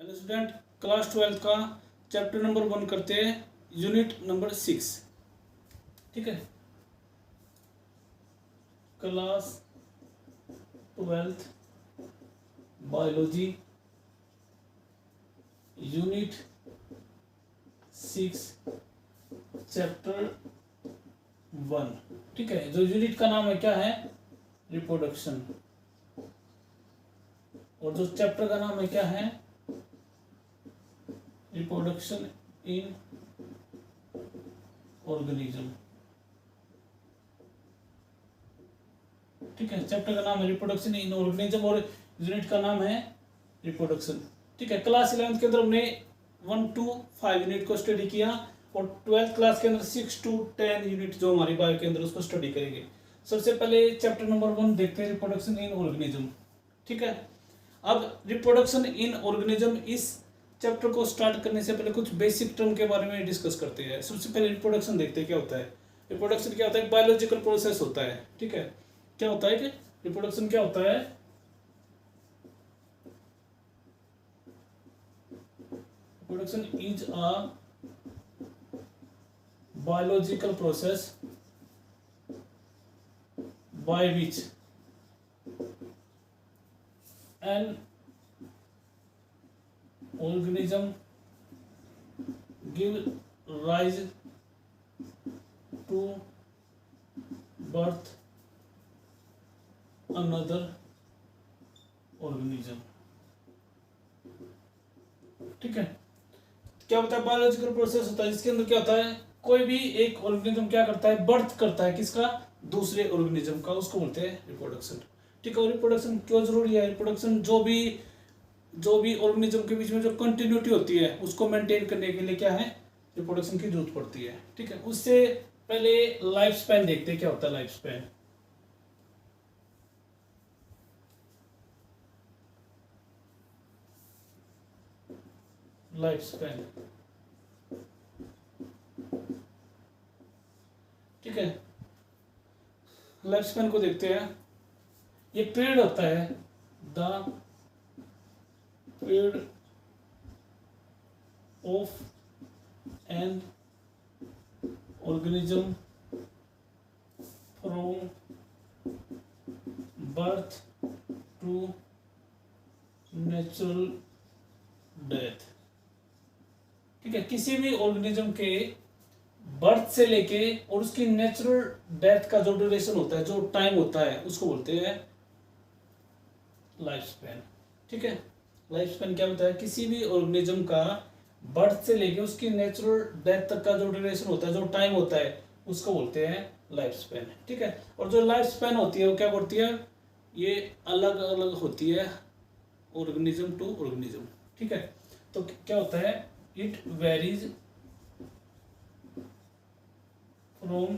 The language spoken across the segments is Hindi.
हेलो स्टूडेंट, क्लास 12 का चैप्टर नंबर 1 करते हैं, यूनिट नंबर 6। ठीक है, क्लास 12 बायोलॉजी यूनिट 6 चैप्टर 1। ठीक है, जो यूनिट का नाम है क्या है? रिप्रोडक्शन। और जो चैप्टर का नाम है क्या है? Reproduction in organism. ठीक है, चैप्टर का नाम है रिप्रोडक्शन इन ऑर्गेनिज्म और यूनिट का नाम है रिप्रोडक्शन। ठीक है, क्लास 11 के अंदर हमने 1 to 5 यूनिट को स्टडी किया और 12th क्लास के अंदर 6 to 10 यूनिट जो हमारी बायो के अंदर उसको स्टडी करेंगे। सबसे पहले चैप्टर नंबर 1 देखते हैं, रिप्रोडक्शन इन ऑर्गेनिज्म। ठीक है, अब रिप्रोडक्शन इन ऑर्गेनिज्म इस चैप्टर को स्टार्ट करने से पहले कुछ बेसिक टर्म के बारे में डिस्कस करते हैं। सबसे पहले रिप्रोडक्शन देखते हैं क्या होता है। रिप्रोडक्शन क्या होता है? बायोलॉजिकल प्रोसेस होता है। ठीक है, क्या होता है कि रिप्रोडक्शन क्या होता है? Reproduction is a biological process by which an organism give rise to birth another organism। ठीक है, क्या होता है? बायोलॉजिकल प्रोसेस होता है जिसके अंदर क्या होता है, कोई भी एक ऑर्गेनिज्म क्या करता है? बर्थ करता है। किसका? दूसरे ऑर्गेनिज्म का। उसको बोलते हैं रिप्रोडक्शन। ठीक है, और रिप्रोडक्शन क्यों जरूरी है? रिप्रोडक्शन जो भी ऑर्गेनिज्म के बीच में जो कंटिन्यूटी होती है उसको मेंटेन करने के लिए क्या है? रिप्रोडक्शन की जरूरत पड़ती है। ठीक है, उससे पहले लाइफ स्पैन देखते हैं क्या होता है लाइफ स्पैन। लाइफ स्पैन, ठीक है, लाइफ स्पैन को देखते हैं। ये पीरियड होता है, the period of an organism from birth to natural death. ठीक है, किसी भी ऑर्गेनिज्म के बर्थ से लेके और उसकी नेचुरल डेथ का जो ड्यूरेशन होता है, जो टाइम होता है, उसको बोलते हैं लाइफ स्पैन। ठीक है, लाइफ स्पैन क्या होता है? किसी भी ऑर्गेनिज्म का बर्थ से लेके उसकी नेचुरल डेथ तक का जो ड्यूरेशन होता है, जो टाइम होता है, उसको बोलते हैं लाइफ स्पैन। ठीक है, और जो लाइफ स्पैन होती है वो क्या करती है? ये अलग अलग होती है ऑर्गेनिज्म टू ऑर्गेनिज्म। ठीक है, तो क्या होता है? It varies from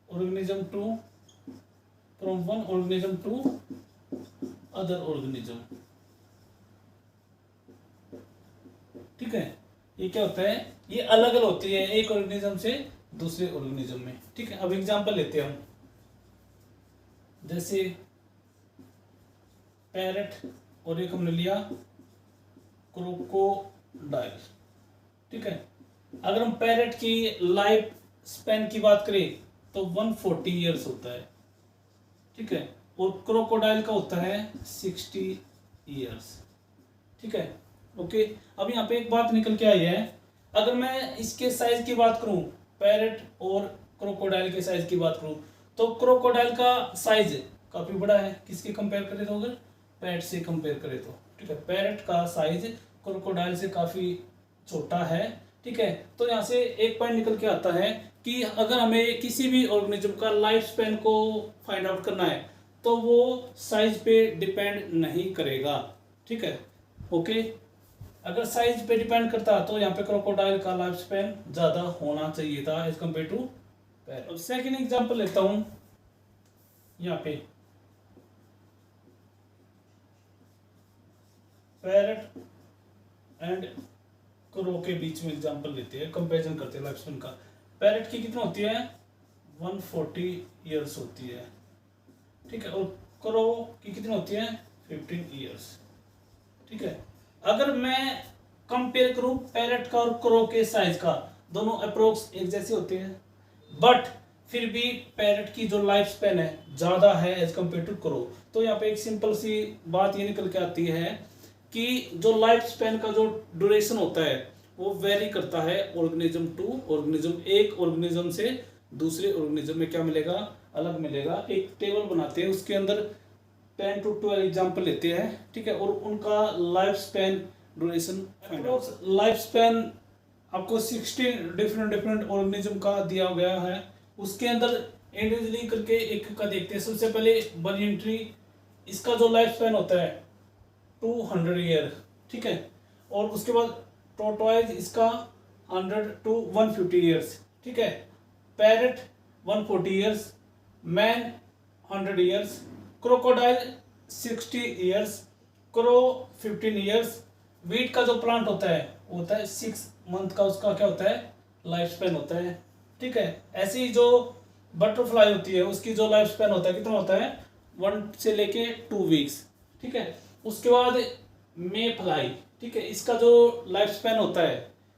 organism to from one organism to other organism। ठीक है, ये क्या होता है? ये अलग अलग होती है एक ऑर्गेनिज्म से दूसरे ऑर्गेनिज्म में। ठीक है, अब एग्जांपल लेते हैं हम, जैसे पैरट और एक हमने लिया क्रोकोडाइल। ठीक है, अगर हम पैरट की लाइफ स्पैन की बात करें तो 140 ईयर्स होता है। ठीक है, और क्रोकोडाइल का होता है 60 ईयर्स। ठीक है, ओके। अब यहाँ पे एक बात निकल के आई है, अगर मैं इसके साइज की बात करूं, पैरट और क्रोकोडाइल के साइज की बात करूं, तो क्रोकोडाइल का साइज काफी बड़ा है। किसके कंपेयर करें तो? अगर पैरट से कंपेयर करें तो। ठीक है, पैरट का साइज क्रोकोडाइल से काफी छोटा है। ठीक है, तो यहाँ से एक पॉइंट निकल के आता है कि अगर हमें किसी भी ऑर्गेनिज्म का लाइफ स्पैन को फाइंड आउट करना है तो वो साइज पे डिपेंड नहीं करेगा। ठीक है, ओके। अगर साइज पे डिपेंड करता तो यहाँ पे क्रोकोडाइल का लाइफ स्पैन ज्यादा होना चाहिए था एज कम्पेयर टू पैरट। अब सेकेंड एग्जाम्पल लेता हूं, यहाँ पे पैरट एंड क्रो के बीच में एग्जांपल लेते हैं, कंपैरिजन करते हैं लाइफ स्पैन का। पैरट की कितना होती है? 140 ईयर्स होती है। ठीक है, और क्रो की कितनी होती है 15 ईयर्स। ठीक है, अगर मैं कंपेयर करूं पैरेट का और क्रो के साइज का, दोनों अप्रोक्स एक जैसे होते हैं, बट फिर भी पैरेट की जो लाइफ स्पेन है ज़्यादा है एज कम्पेयर टू क्रो। तो यहाँ पे एक सिंपल सी बात ये निकल के आती है कि जो लाइफ स्पेन का जो ड्यूरेशन होता है वो वेरी करता है ऑर्गेनिज्म टू ऑर्गेनिज्म। एक ऑर्गेनिज्म से दूसरे ऑर्गेनिज्म में क्या मिलेगा, अलग मिलेगा। एक टेबल बनाते हैं, उसके अंदर 10 to 12 एग्जाम्पल लेते हैं, ठीक है, और उनका life span duration, life span आपको 16 डिफरेंट ऑर्गेनिज्म का दिया गया है। उसके अंदर इंडिविजुअली करके एक का देखते हैं। सबसे पहले बनियन ट्री, इसका जो लाइफ स्पेन होता है 200 ईयर, ठीक है, और उसके बाद टोटवाइज इसका 100 to 150 ईयर्स, ठीक है, parrot 140 years, man 100 years, crocodile 60 years, crow 15 years. Wheat का जो प्लांट होता है वो होता है 6 मंथ का, उसका क्या होता है लाइफ स्पेन होता है। ठीक है, ऐसे ही जो बटरफ्लाई होती है उसकी जो लाइफ स्पेन होता है कितना होता है 1 से लेके 2 वीक्स। ठीक है, उसके बाद मे फ्लाई, ठीक है, इसका जो लाइफ स्पेन होता है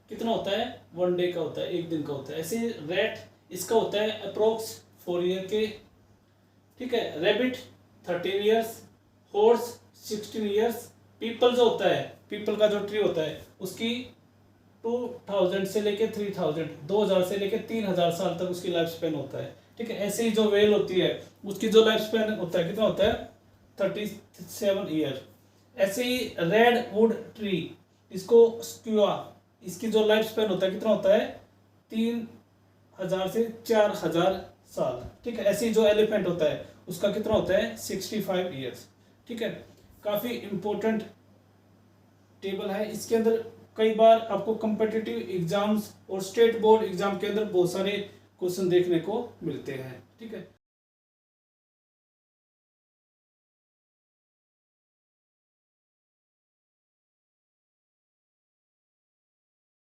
कितना होता है 1 डे का होता है, 1 दिन का होता है। ऐसे रेट इसका होता है अप्रोक्स 4 ईयर के। ठीक है, rebate 13 years, horse 16 years, people जो होता है, पीपल का जो ट्री होता है उसकी 2000 से लेके 3000, 2000 से लेके 3000 साल तक उसकी लाइफ स्पेन होता है। ठीक है, ऐसे ही जो वेल होती है उसकी जो लाइफ स्पेन होता है कितना होता है 37 ईयर। ऐसे ही रेड वुड ट्री, इसको स्क्यूआ, इसकी जो लाइफ स्पेन होता है कितना होता है 3000 से 4000 साल। ठीक है, ऐसे ही जो एलिफेंट होता है उसका कितना होता है 65 ईयर्स। ठीक है, काफ़ी इम्पोर्टेंट टेबल है। इसके अंदर कई बार आपको कम्पिटिटिव एग्जाम्स और स्टेट बोर्ड एग्जाम के अंदर बहुत सारे क्वेश्चन देखने को मिलते हैं। ठीक है।